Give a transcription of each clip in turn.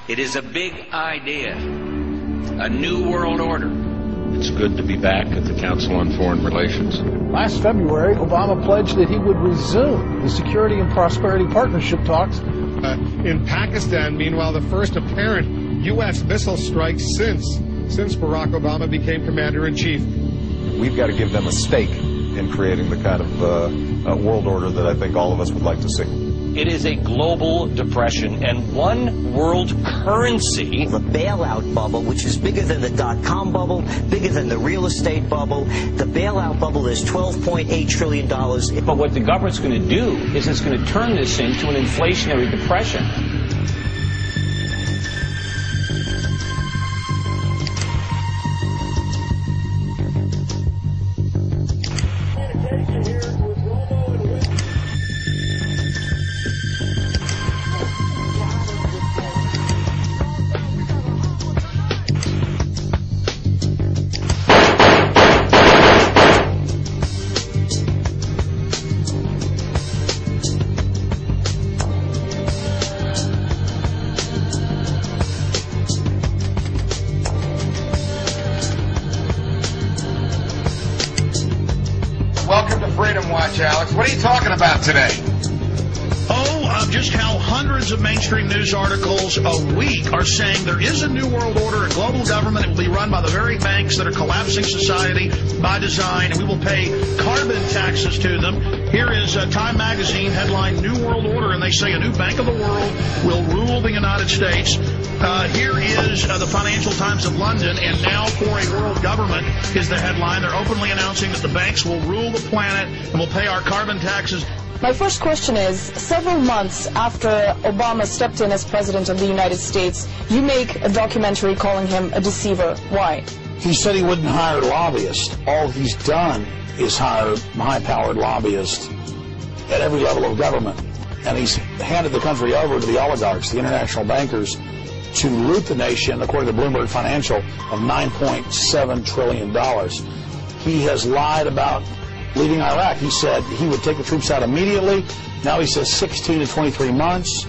It is a big idea, a new world order. It's good to be back at the Council on Foreign Relations. Last February, Obama pledged that he would resume the Security and Prosperity Partnership talks. In Pakistan, meanwhile, the first apparent U.S. missile strike since Barack Obama became commander-in-chief. We've got to give them a stake in creating the kind of world order that I think all of us would like to see. It is a global depression, and one world currency. The bailout bubble, which is bigger than the dot-com bubble, bigger than the real estate bubble. The bailout bubble is $12.8 trillion. But what the government's going to do is it's going to turn this into an inflationary depression. Welcome to Freedom Watch, Alex. What are you talking about today? Just how hundreds of mainstream news articles a week are saying there is a new world order, a global government. It will be run by the very banks that are collapsing society by design, and we will pay carbon taxes to them. Here is Time Magazine headline, New World Order, and they say a new bank of the world will rule the United States. Here is the Financial Times of London, and now for a world government is the headline. They're openly announcing that the banks will rule the planet and will pay our carbon taxes. My first question is, several months after Obama stepped in as president of the United States, you make a documentary calling him a deceiver. Why? He said he wouldn't hire lobbyists. All he's done is hire high-powered lobbyists at every level of government. And he's handed the country over to the oligarchs, the international bankers, to loot the nation, according to Bloomberg Financial, of $9.7 trillion. He has lied about leaving Iraq. He said he would take the troops out immediately. Now he says 16 to 23 months,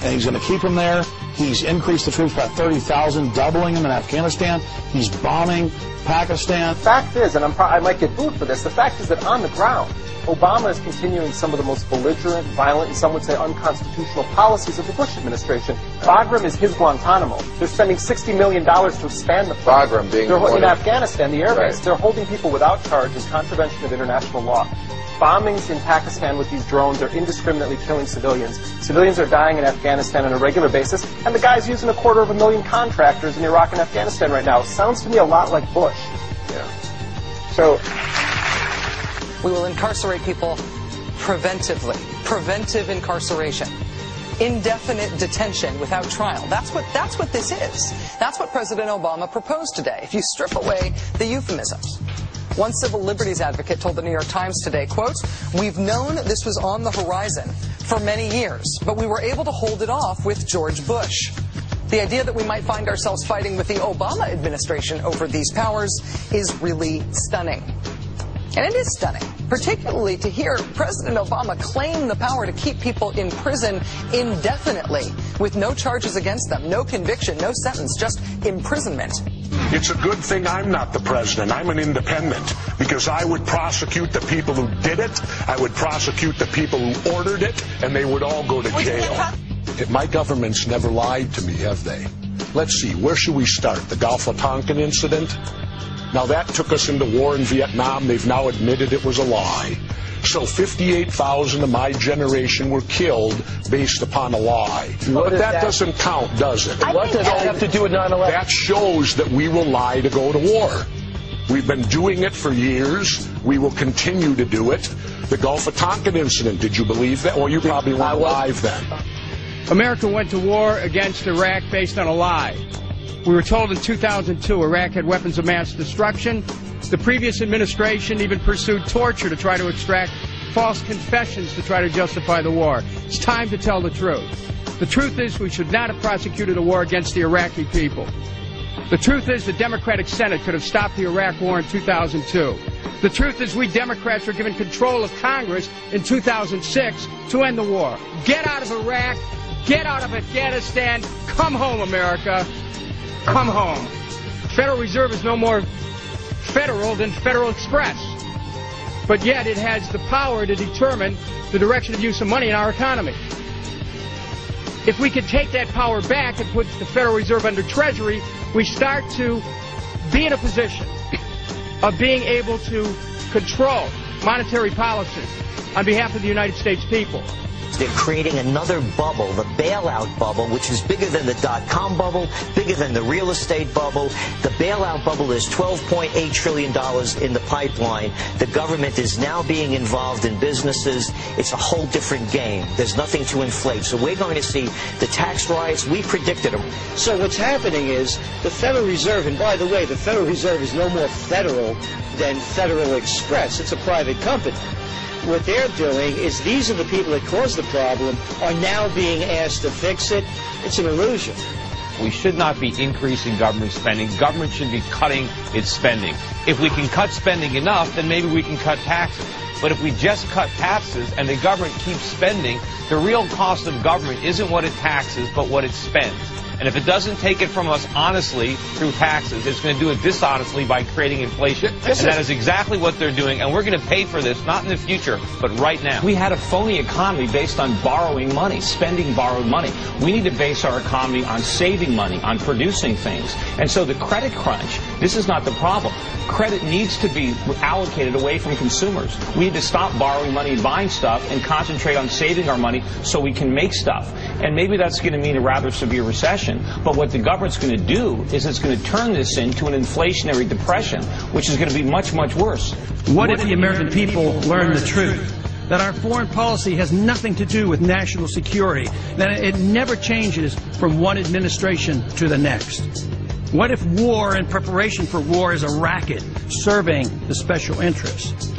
and he's going to keep them there. He's increased the troops by 30,000, doubling them in Afghanistan. He's bombing Pakistan. The fact is, and I might get booed for this, the fact is that on the ground, Obama is continuing some of the most belligerent, violent, and some would say unconstitutional policies of the Bush administration. Bagram is his Guantanamo. They're spending $60 million to expand the program. Bagram being in Afghanistan, the air base. Right. They're holding people without charge in contravention of international law. Bombings in Pakistan with these drones are indiscriminately killing civilians. Civilians are dying in Afghanistan on a regular basis, and the guy's using 250,000 contractors in Iraq and Afghanistan right now. Sounds to me a lot like Bush. Yeah. So we will incarcerate people preventively. Preventive incarceration. Indefinite detention without trial. That's what this is. That's what President Obama proposed today, if you strip away the euphemisms. One civil liberties advocate told the New York Times today, quote, "We've known this was on the horizon for many years, but we were able to hold it off with George Bush." The idea that we might find ourselves fighting with the Obama administration over these powers is really stunning. And it is stunning, particularly to hear President Obama claim the power to keep people in prison indefinitely with no charges against them, no conviction, no sentence, just imprisonment. It's a good thing I'm not the president. I'm an independent, because I would prosecute the people who did it, I would prosecute the people who ordered it, and they would all go to jail. My government's never lied to me, have they? Let's see, where should we start? The Gulf of Tonkin incident? Now that took us into war in Vietnam. They've now admitted it was a lie. So 58,000 of my generation were killed based upon a lie. But that doesn't count, does it? What does that have to do with 9/11? That shows that we will lie to go to war. We've been doing it for years. We will continue to do it. The Gulf of Tonkin incident, did you believe that? Well, you probably weren't alive then. America went to war against Iraq based on a lie. We were told in 2002 Iraq had weapons of mass destruction. The previous administration even pursued torture to try to extract false confessions to try to justify the war. It's time to tell the truth. The truth is we should not have prosecuted a war against the Iraqi people. The truth is the Democratic Senate could have stopped the Iraq war in 2002. The truth is we Democrats were given control of Congress in 2006 to end the war. Get out of Iraq, Get out of Afghanistan. Come home, America. Come home. Federal Reserve is no more federal than Federal Express. But yet it has the power to determine the direction of use of money in our economy. If we could take that power back and put the Federal Reserve under Treasury, we start to be in a position of being able to control monetary policy on behalf of the United States people. They're creating another bubble, the bailout bubble, which is bigger than the dot-com bubble, bigger than the real estate bubble. The bailout bubble is $12.8 trillion in the pipeline. The government is now being involved in businesses. It's a whole different game. There's nothing to inflate. So we're going to see the tax riots. We predicted them. So what's happening is the Federal Reserve, and by the way, the Federal Reserve is no more federal than Federal Express. It's a private company. What they're doing is these are the people that caused the problem are now being asked to fix it. It's an illusion. We should not be increasing government spending. Government should be cutting its spending. If we can cut spending enough, then maybe we can cut taxes. But if we just cut taxes and the government keeps spending, the real cost of government isn't what it taxes, but what it spends. And if it doesn't take it from us honestly through taxes, it's going to do it dishonestly by creating inflation. And that is exactly what they're doing. And we're going to pay for this, not in the future, but right now. We had a phony economy based on borrowing money, spending borrowed money. We need to base our economy on saving money, on producing things. And so the credit crunch, this is not the problem. Credit needs to be allocated away from consumers. We need to stop borrowing money and buying stuff and concentrate on saving our money so we can make stuff. And maybe that's going to mean a rather severe recession. But what the government's going to do is it's going to turn this into an inflationary depression, which is going to be much, much worse. What if the American people learn the truth? That our foreign policy has nothing to do with national security, that it never changes from one administration to the next. What if war and preparation for war is a racket serving the special interests?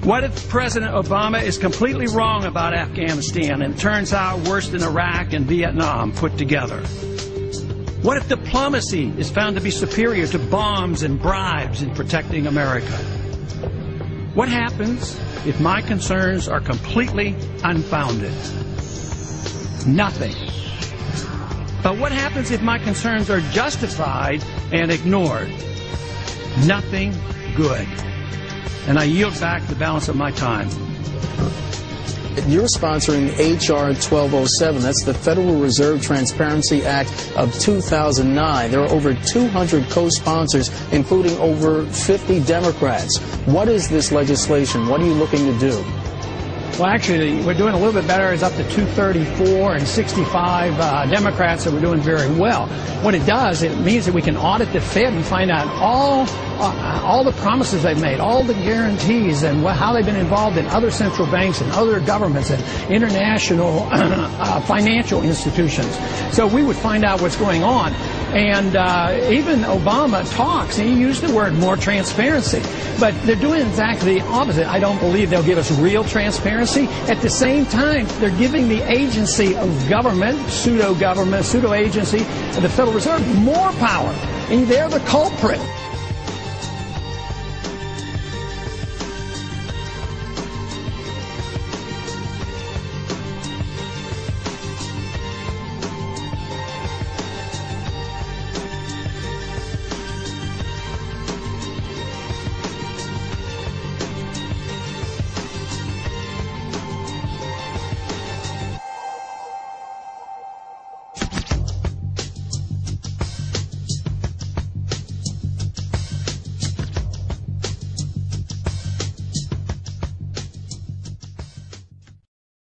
What if President Obama is completely wrong about Afghanistan and it turns out worse than Iraq and Vietnam put together? What if diplomacy is found to be superior to bombs and bribes in protecting America? What happens if my concerns are completely unfounded? Nothing. But what happens if my concerns are justified and ignored? Nothing good. And I yield back the balance of my time. You're sponsoring H.R. 1207. That's the Federal Reserve Transparency Act of 2009. There are over 200 co-sponsors, including over 50 Democrats. What is this legislation? What are you looking to do? Well, actually, we're doing a little bit better. It's up to 234 and 65 Democrats, so we're doing very well. What it does, it means that we can audit the Fed and find out all the promises they've made, all the guarantees, and how they've been involved in other central banks and other governments and international financial institutions. So we would find out what's going on. And even Obama talks, and he used the word more transparency. But they're doing exactly the opposite. I don't believe they'll give us real transparency. At the same time, they're giving the agency of government, pseudo-agency, the Federal Reserve, more power. And they're the culprit.